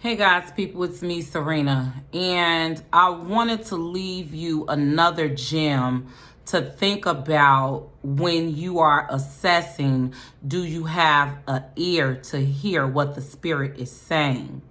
Hey guys, people, it's me, Serena, and I wanted to leave you another gem to think about when you are assessing, do you have an ear to hear what the Spirit is saying?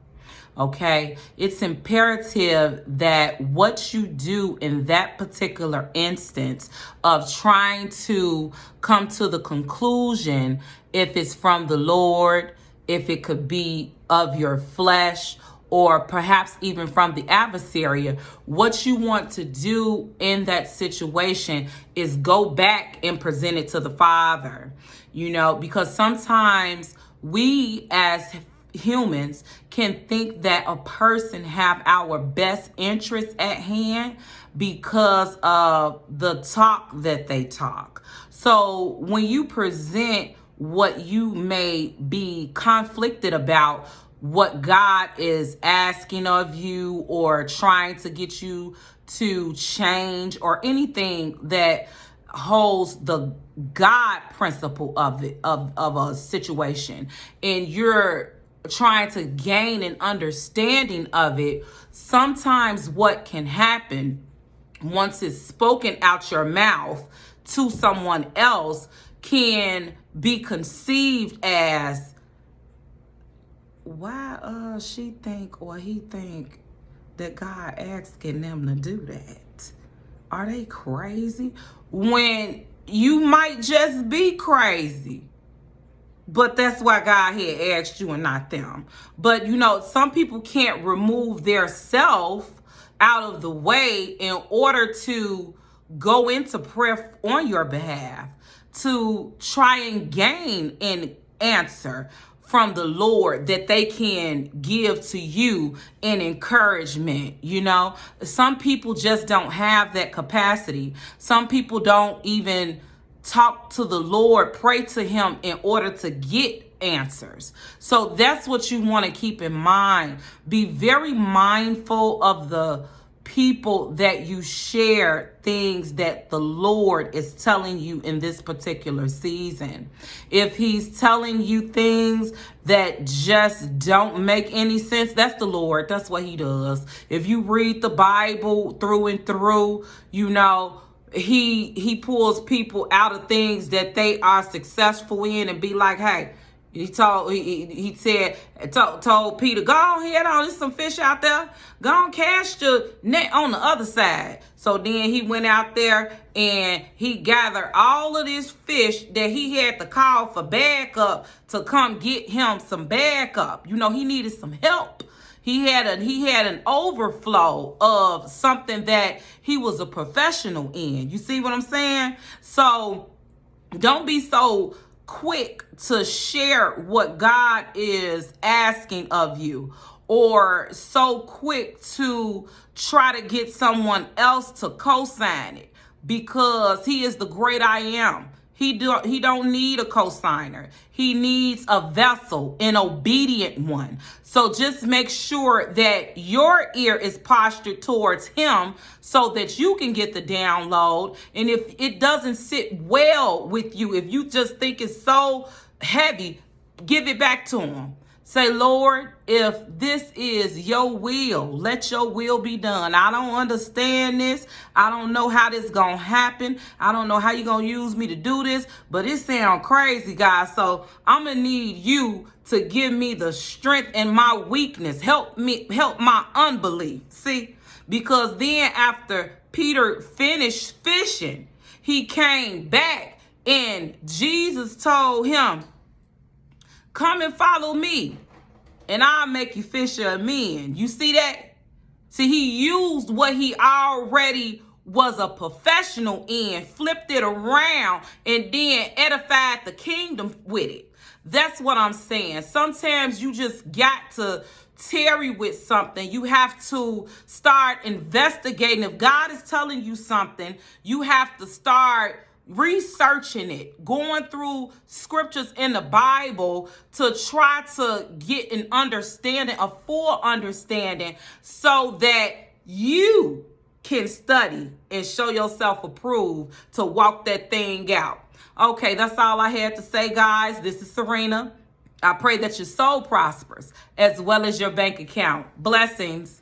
Okay, it's imperative that what you do in that particular instance of trying to come to the conclusion if it's from the Lord, if it could be of your flesh, or perhaps even from the adversary, what you want to do in that situation is go back and present it to the Father, because sometimes we as humans can think that a person have our best interest at hand because of the talk that they talk. So when you present what you may be conflicted about, what God is asking of you or trying to get you to change, or anything that holds the God principle of it, of a situation, and you're trying to gain an understanding of it, sometimes what can happen once it's spoken out your mouth to someone else can be conceived as, why she think or he think that God asking them to do that? Are they crazy? When you might just be crazy. But that's why God had asked you and not them. But some people can't remove their self out of the way in order to go into prayer on your behalf, to try and gain an answer from the Lord that they can give to you in encouragement. Some people just don't have that capacity. Some people don't even talk to the Lord, pray to him in order to get answers. So that's what you want to keep in mind. Be very mindful of the people that you share things that the Lord is telling you in this particular season. If he's telling you things that just don't make any sense, that's the Lord. That's what he does. If you read the Bible through and through, he pulls people out of things that they are successful in and be like, hey, he told Peter, go on ahead on, there's some fish out there. Go on, cast your net on the other side. So then he went out there and he gathered all of this fish that he had to call for backup to come get him some backup. He needed some help. He had an overflow of something that he was a professional in. You see what I'm saying? So don't be so quick to share what God is asking of you, or so quick to try to get someone else to co-sign it, because he is the great I am. He don't need a cosigner. He needs a vessel, an obedient one. So just make sure that your ear is postured towards him so that you can get the download. And if it doesn't sit well with you, if you just think it's so heavy, give it back to him. Say, Lord, if this is your will, let your will be done. I don't understand this. I don't know how this going to happen. I don't know how you're going to use me to do this, but it sounds crazy, guys. So I'm going to need you to give me the strength in my weakness. Help my unbelief. See, because then after Peter finished fishing, he came back and Jesus told him, come and follow me, and I'll make you fisher of men. You see that? See, he used what he already was a professional in, flipped it around, and then edified the kingdom with it. That's what I'm saying. Sometimes you just got to tarry with something. You have to start investigating. If God is telling you something, you have to start researching it, going through scriptures in the Bible to try to get an understanding, a full understanding, so that you can study and show yourself approved to walk that thing out. Okay, that's all I had to say, guys. This is Serena. I pray that your soul prospers as well as your bank account. Blessings.